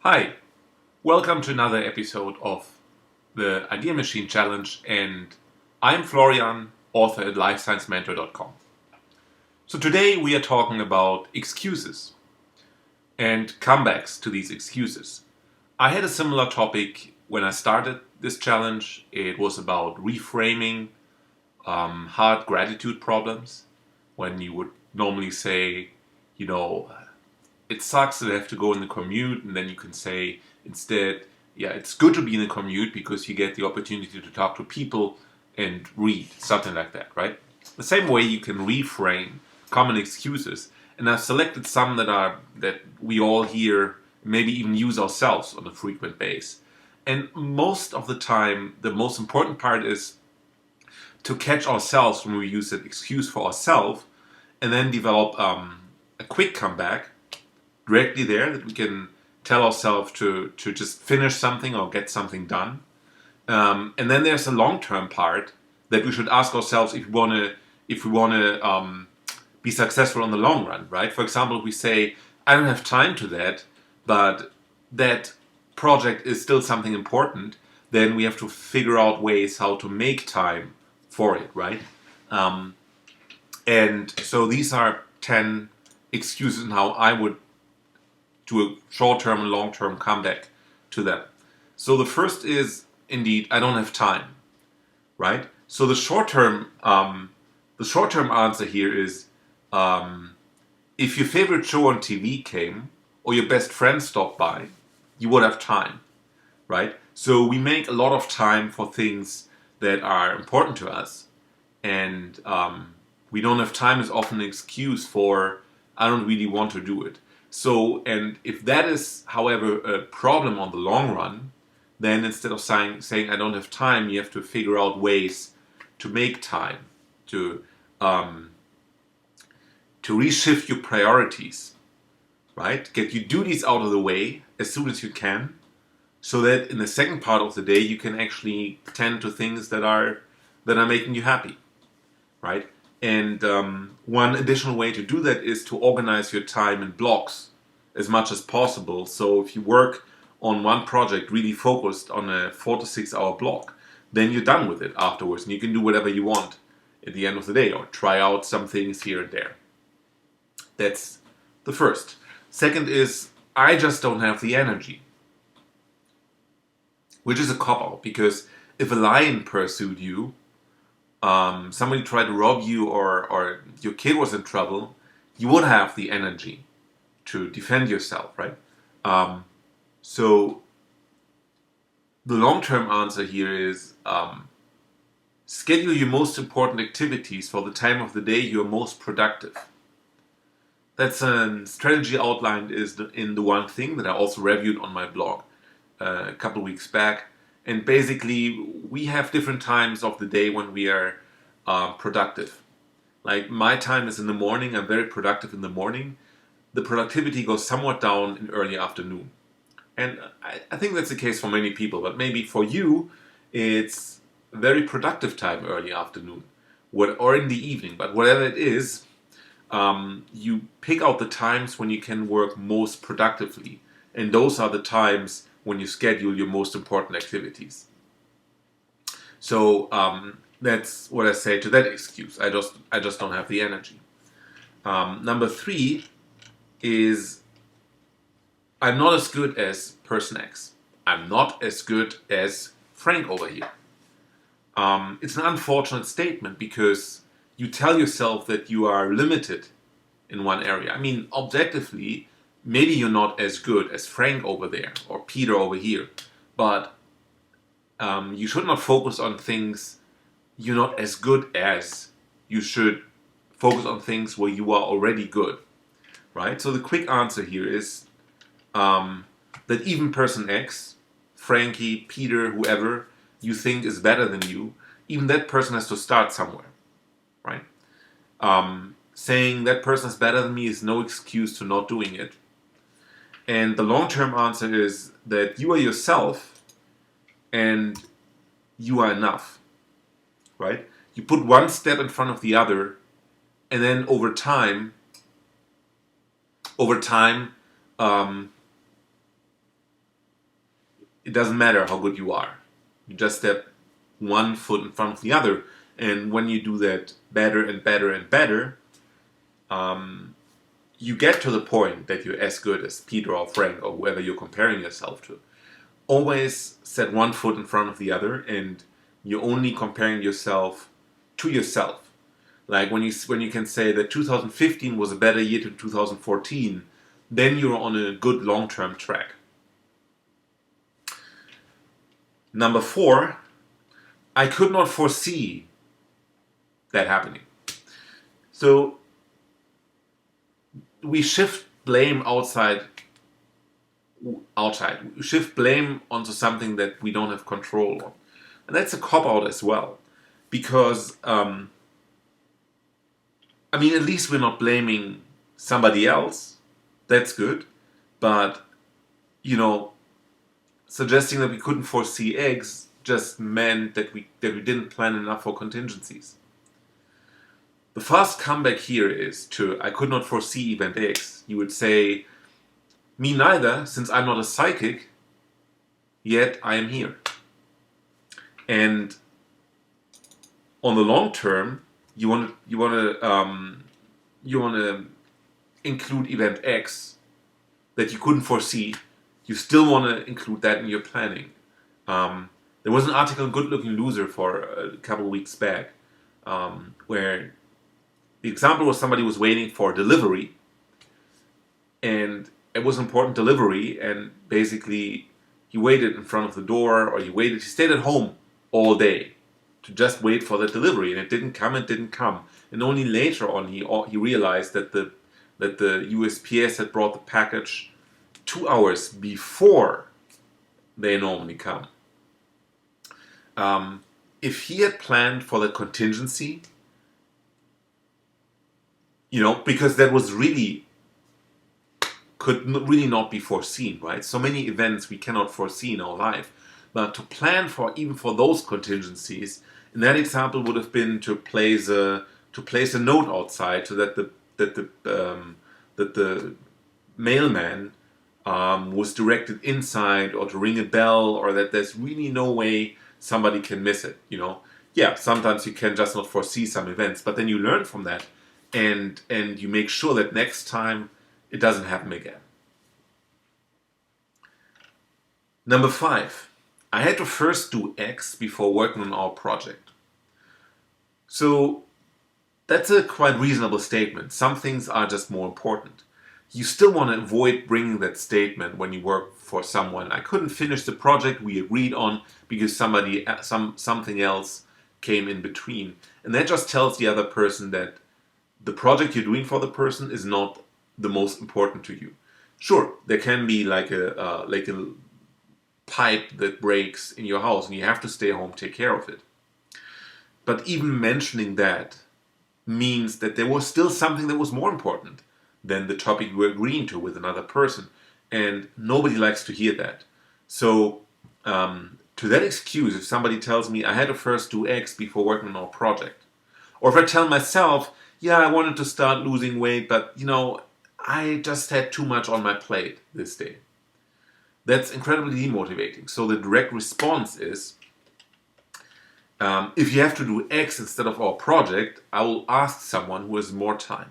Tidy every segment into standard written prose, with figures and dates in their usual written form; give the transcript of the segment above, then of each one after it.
Hi, welcome to another episode of the Idea Machine Challenge, and I'm Florian, author at lifesciencementor.com. So today we are talking about excuses and comebacks to these excuses. I had a similar topic when I started this challenge. It was about reframing hard gratitude problems, when you would normally say, you know, it sucks that I have to go in the commute, and then you can say instead, yeah, it's good to be in the commute because you get the opportunity to talk to people and read, something like that, right? The same way you can reframe common excuses, and I've selected some that we all hear, maybe even use ourselves on a frequent basis. And most of the time, the most important part is to catch ourselves when we use an excuse for ourselves, and then develop a quick comeback directly there that we can tell ourselves to just finish something or get something done. And then there's a long-term part that we should ask ourselves if we want to be successful in the long run, right? For example, we say, I don't have time to that, but that project is still something important, then we have to figure out ways how to make time for it, right? Um, and so these are 10 excuses on how I would do a short-term and long-term comeback to them. So the first is indeed I don't have time, right? So the short-term answer here is if your favorite show on TV came or your best friend stopped by, you would have time, right? So we make a lot of time for things that are important to us, and we don't have time is often an excuse for I don't really want to do it. So, and if that is, however, a problem on the long run, then instead of saying I don't have time, you have to figure out ways to make time, to um, to reshift your priorities, right? Get your duties out of the way as soon as you can, so that in the second part of the day you can actually tend to things that are making you happy, right? And one additional way to do that is to organize your time in blocks as much as possible. So if you work on one project really focused on a 4 to 6 hour block, then you're done with it afterwards, and you can do whatever you want at the end of the day or try out some things here and there. That's the first. Second is I just don't have the energy, which is a cop out, because if a lion pursued you, somebody tried to rob you, or your kid was in trouble, you would have the energy to defend yourself, right? So the long-term answer here is schedule your most important activities for the time of the day you are most productive. That's a strategy outlined in the one thing that I also reviewed on my blog a couple of weeks back. And basically, we have different times of the day when we are productive. Like my time is in the morning. I'm very productive in the morning. The productivity goes somewhat down in early afternoon. And I think that's the case for many people. But maybe for you, it's a very productive time early afternoon, or in the evening. But whatever it is, you pick out the times when you can work most productively. And those are the times when you schedule your most important activities. So that's what I say to that excuse. I just don't have the energy. Number 3 is I'm not as good as person X. I'm not as good as Frank over here. It's an unfortunate statement because you tell yourself that you are limited in one area. I mean, objectively, maybe you're not as good as Frank over there or Peter over here, but you should not focus on things you're not as good as. You should focus on things where you are already good, right? So the quick answer here is that even person X, Frankie, Peter, whoever you think is better than you, even that person has to start somewhere, right? Saying that person is better than me is no excuse to not doing it. And the long-term answer is that you are yourself and you are enough, right? You put one step in front of the other, and then over time, um, it doesn't matter how good you are. You just step one foot in front of the other. And when you do that better and better and better, you get to the point that you're as good as Peter or Frank or whoever you're comparing yourself to. Always set one foot in front of the other, and you're only comparing yourself to yourself. Like when you can say that 2015 was a better year than 2014, then you're on a good long-term track. Number 4, I could not foresee that happening. So we shift blame outside. We shift blame onto something that we don't have control on. And that's a cop-out as well. Because, at least we're not blaming somebody else. That's good. But, suggesting that we couldn't foresee eggs just meant that we didn't plan enough for contingencies. The fast comeback here is to I could not foresee event X. You would say, me neither, since I'm not a psychic, yet I am here. And on the long term, you want to include event X that you couldn't foresee. You still want to include that in your planning. There was an article in Good Looking Loser for a couple of weeks back where the example was somebody was waiting for delivery, and it was important delivery, and basically he waited in front of the door, or he stayed at home all day to just wait for the delivery, and it didn't come, and only later on he realized that the USPS had brought the package 2 hours before they normally come. If he had planned for the contingency, because that was could really not be foreseen, right? So many events we cannot foresee in our life. But to plan for even for those contingencies, in that example would have been to place a note outside so that the mailman was directed inside, or to ring a bell, or that there's really no way somebody can miss it. Yeah, sometimes you can just not foresee some events, but then you learn from that. And you make sure that next time it doesn't happen again. Number 5, I had to first do X before working on our project. So that's a quite reasonable statement. Some things are just more important. You still want to avoid bringing that statement when you work for someone. I couldn't finish the project we agreed on because something else came in between. And that just tells the other person that the project you're doing for the person is not the most important to you. Sure, there can be like a pipe that breaks in your house and you have to stay home, take care of it. But even mentioning that means that there was still something that was more important than the topic you were agreeing to with another person. And nobody likes to hear that. So to that excuse, if somebody tells me I had to first do X before working on our project, or if I tell myself, yeah, I wanted to start losing weight, but I just had too much on my plate this day. That's incredibly demotivating. So the direct response is, if you have to do X instead of our project, I will ask someone who has more time.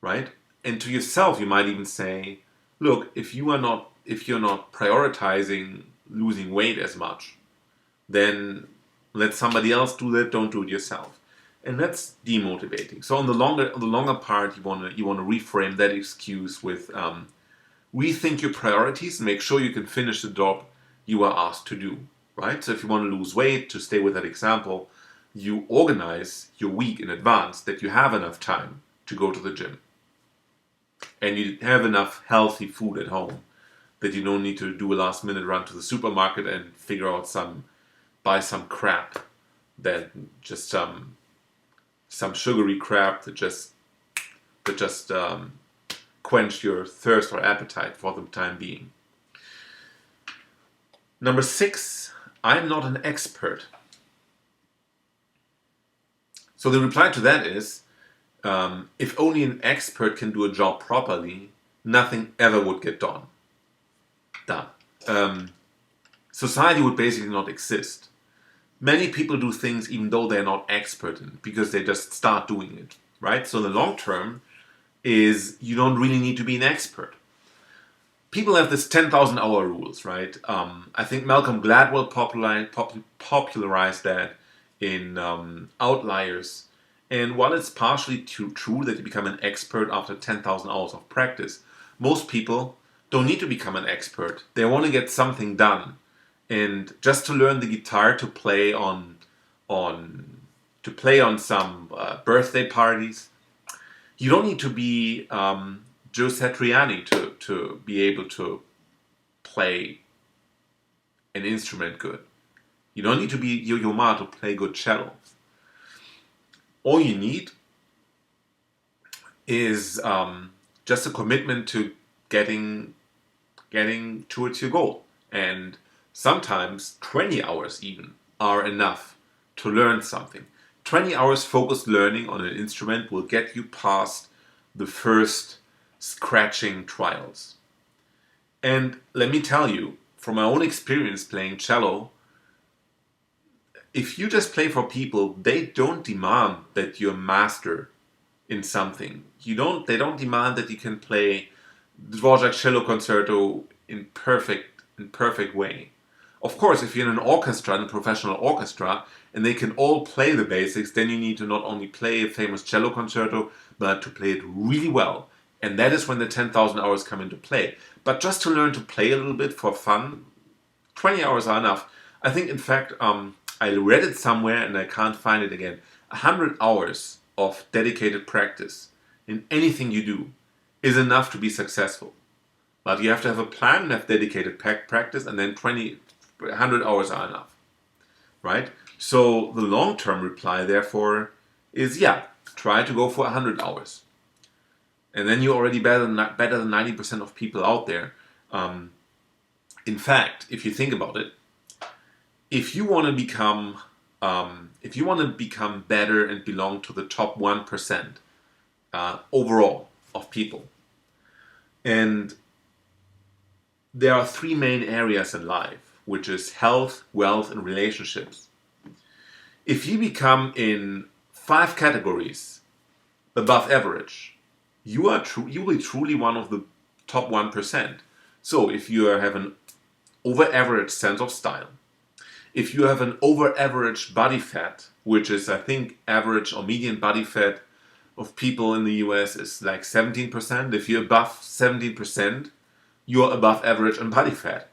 Right? And to yourself, you might even say, look, if you're not prioritizing losing weight as much, then let somebody else do that. Don't do it yourself. And that's demotivating. So on the longer part, you want to reframe that excuse with rethink your priorities and make sure you can finish the job you are asked to do. Right? So if you want to lose weight, to stay with that example, you organize your week in advance that you have enough time to go to the gym, and you have enough healthy food at home that you don't need to do a last minute run to the supermarket and figure out buy some crap that just some sugary crap that just quench your thirst or appetite for the time being. Number 6, I'm not an expert. So the reply to that is, if only an expert can do a job properly, nothing ever would get done. society would basically not exist. Many people do things even though they're not expert in it because they just start doing it, right? So the long term is you don't really need to be an expert. People have this 10,000 hour rules, right? I think Malcolm Gladwell popularized that in Outliers. And while it's partially true that you become an expert after 10,000 hours of practice, most people don't need to become an expert. They want to get something done. And just to learn the guitar to play on some birthday parties, you don't need to be Joe Satriani to be able to play an instrument good. You don't need to be Yo-Yo Ma to play good cello. All you need is just a commitment to getting towards your goal. And sometimes 20 hours even are enough to learn something. 20 hours focused learning on an instrument will get you past the first scratching trials. And let me tell you, from my own experience playing cello, if you just play for people, they don't demand that you're a master in something. They don't demand that you can play Dvorak cello concerto in perfect way. Of course, if you're in an orchestra, in a professional orchestra, and they can all play the basics, then you need to not only play a famous cello concerto, but to play it really well. And that is when the 10,000 hours come into play. But just to learn to play a little bit for fun, 20 hours are enough. I think, in fact, I read it somewhere and I can't find it again. 100 hours of dedicated practice in anything you do is enough to be successful. But you have to have a plan and have dedicated practice, and then 100 hours are enough, right? So the long-term reply, therefore, is yeah, try to go for 100 hours. And then you're already better than 90% of people out there. In fact, if you think about it, if you want to become better and belong to the top 1% overall of people, and there are three main areas in life, which is health, wealth, and relationships. If you become in 5 categories above average, you will be truly one of the top 1%. So if you have an over average sense of style, if you have an over average body fat, which is I think average or median body fat of people in the US is like 17%. If you're above 17%, you're above average in body fat.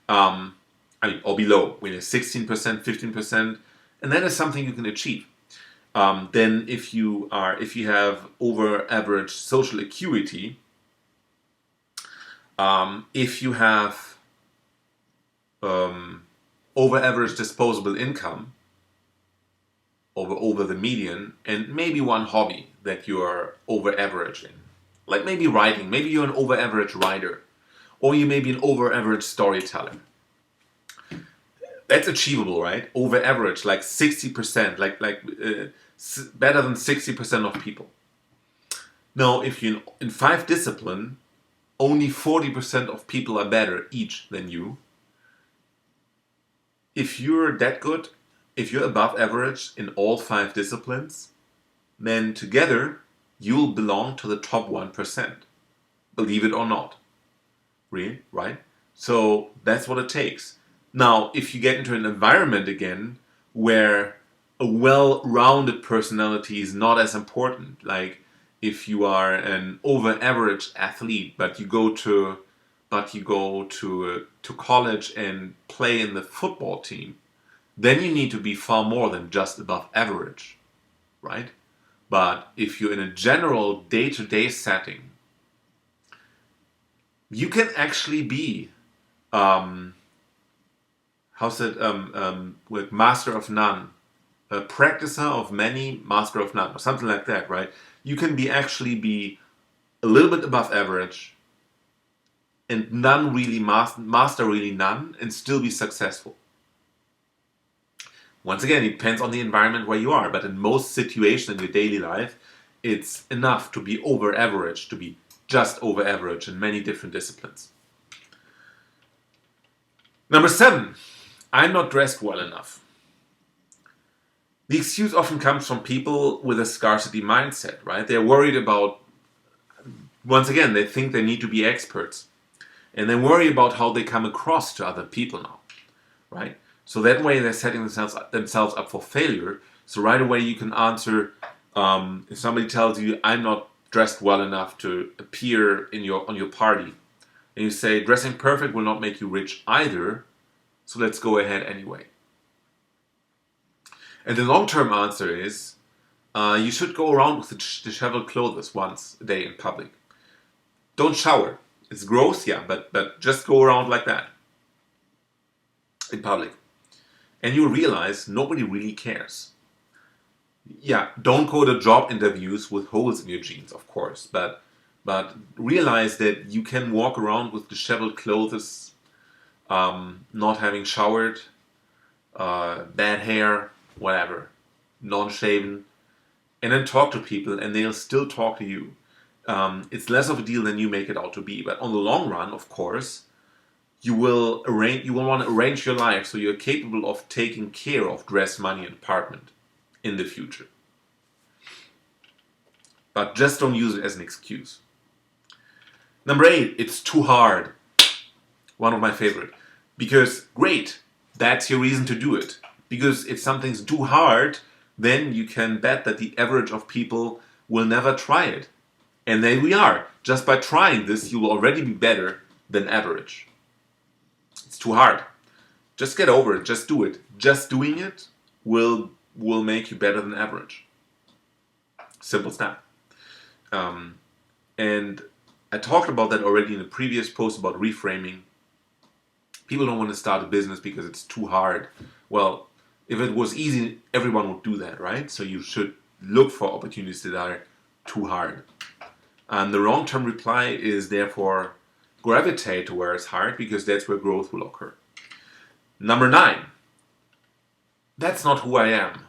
Or below, when it's 16%, 15%, and that is something you can achieve. Then if you have over average social acuity, if you have over average disposable income, over the median, and maybe one hobby that you are over average in, like maybe writing, maybe you're an over average writer, or you may be an over average storyteller. That's achievable, right? Over average, like 60%, better than 60% of people. Now, if you're in 5 disciplines, only 40% of people are better each than you. If you're that good, if you're above average in all 5 disciplines, then together you'll belong to the top 1%. Believe it or not. Really, right? So that's what it takes. Now, if you get into an environment again where a well-rounded personality is not as important, like if you are an over-average athlete, but you go to college and play in the football team, then you need to be far more than just above average, right? But if you're in a general day-to-day setting, you can actually be with master of none, a practicer of many, master of none, or something like that, right? You can actually be a little bit above average and none really master really none and still be successful. Once again, it depends on the environment where you are, but in most situations in your daily life, it's enough to be over average, to be just over average in many different disciplines. Number 7, I'm not dressed well enough. The excuse often comes from people with a scarcity mindset, right? They're worried about, once again, they think they need to be experts. And they worry about how they come across to other people now, right? So that way they're setting themselves up for failure. So right away you can answer, if somebody tells you, I'm not dressed well enough to appear on your party, and you say, dressing perfect will not make you rich either, so let's go ahead anyway. And the long-term answer is, you should go around with disheveled clothes once a day in public. Don't shower. It's gross, yeah, but just go around like that in public. And you'll realize nobody really cares. Yeah, don't go to job interviews with holes in your jeans, of course, but realize that you can walk around with disheveled clothes, not having showered, bad hair, whatever, non-shaven, and then talk to people, and they'll still talk to you. It's less of a deal than you make it out to be. But on the long run, of course, you will want to arrange your life so you're capable of taking care of dress, money, and apartment in the future. But just don't use it as an excuse. Number 8, it's too hard. One of my favorite. Because great, that's your reason to do it. Because if something's too hard, then you can bet that the average of people will never try it. And there we are. Just by trying this, you will already be better than average. It's too hard. Just get over it. Just do it. Just doing it will make you better than average. Simple step. And I talked about that already in a previous post about reframing. People don't want to start a business because it's too hard. Well, if it was easy, everyone would do that, right? So you should look for opportunities that are too hard. And the long-term reply is therefore gravitate to where it's hard, because that's where growth will occur. Number 9, that's not who I am,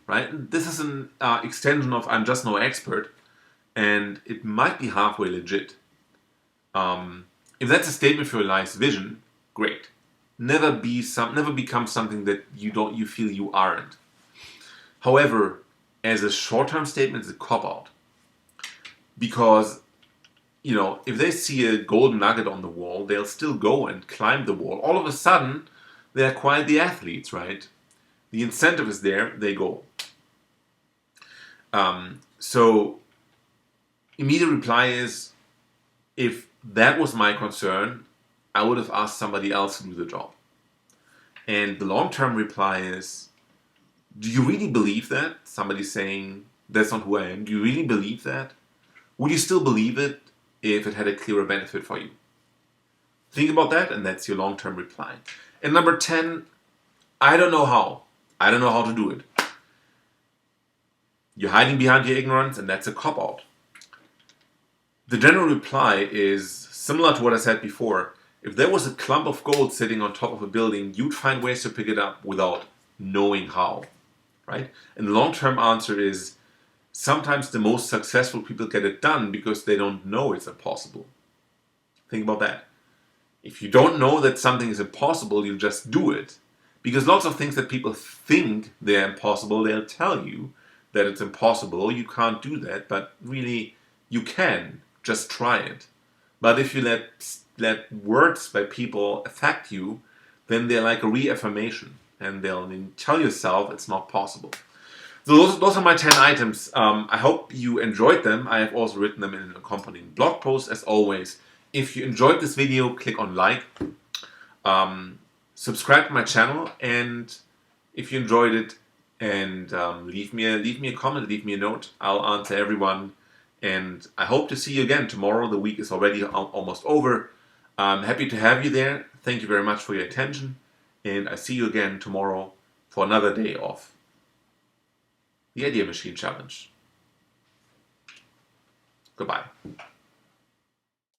right? This is an extension of I'm just no expert, and it might be halfway legit. If that's a statement for your life's vision, great. Never become something that you feel you aren't. However, as a short-term statement, it's a cop-out. Because, if they see a golden nugget on the wall, they'll still go and climb the wall. All of a sudden, they're quite the athletes, right? The incentive is there, they go. So, immediate reply is, if that was my concern, I would have asked somebody else to do the job. And the long-term reply is, do you really believe that? Somebody's saying, that's not who I am. Do you really believe that? Would you still believe it if it had a clearer benefit for you? Think about that, and that's your long-term reply. And number 10, I don't know how. I don't know how to do it. You're hiding behind your ignorance, and that's a cop-out. The general reply is similar to what I said before. If there was a clump of gold sitting on top of a building, you'd find ways to pick it up without knowing how, right? And the long-term answer is, sometimes the most successful people get it done because they don't know it's impossible. Think about that. If you don't know that something is impossible, you just do it. Because lots of things that people think they're impossible, they'll tell you that it's impossible, you can't do that, but really you can. Just try it. But if you let words by people affect you, then they're like a reaffirmation, and they'll tell yourself it's not possible. So those are my 10 items. I hope you enjoyed them. I have also written them in an accompanying blog post, as always. If you enjoyed this video, click on like. Subscribe to my channel, and if you enjoyed it, and leave me a comment, leave me a note. I'll answer everyone, and I hope to see you again tomorrow. The week is already almost over. I'm happy to have you there. Thank you very much for your attention, and I see you again tomorrow for another day of the Idea Machine Challenge. Goodbye.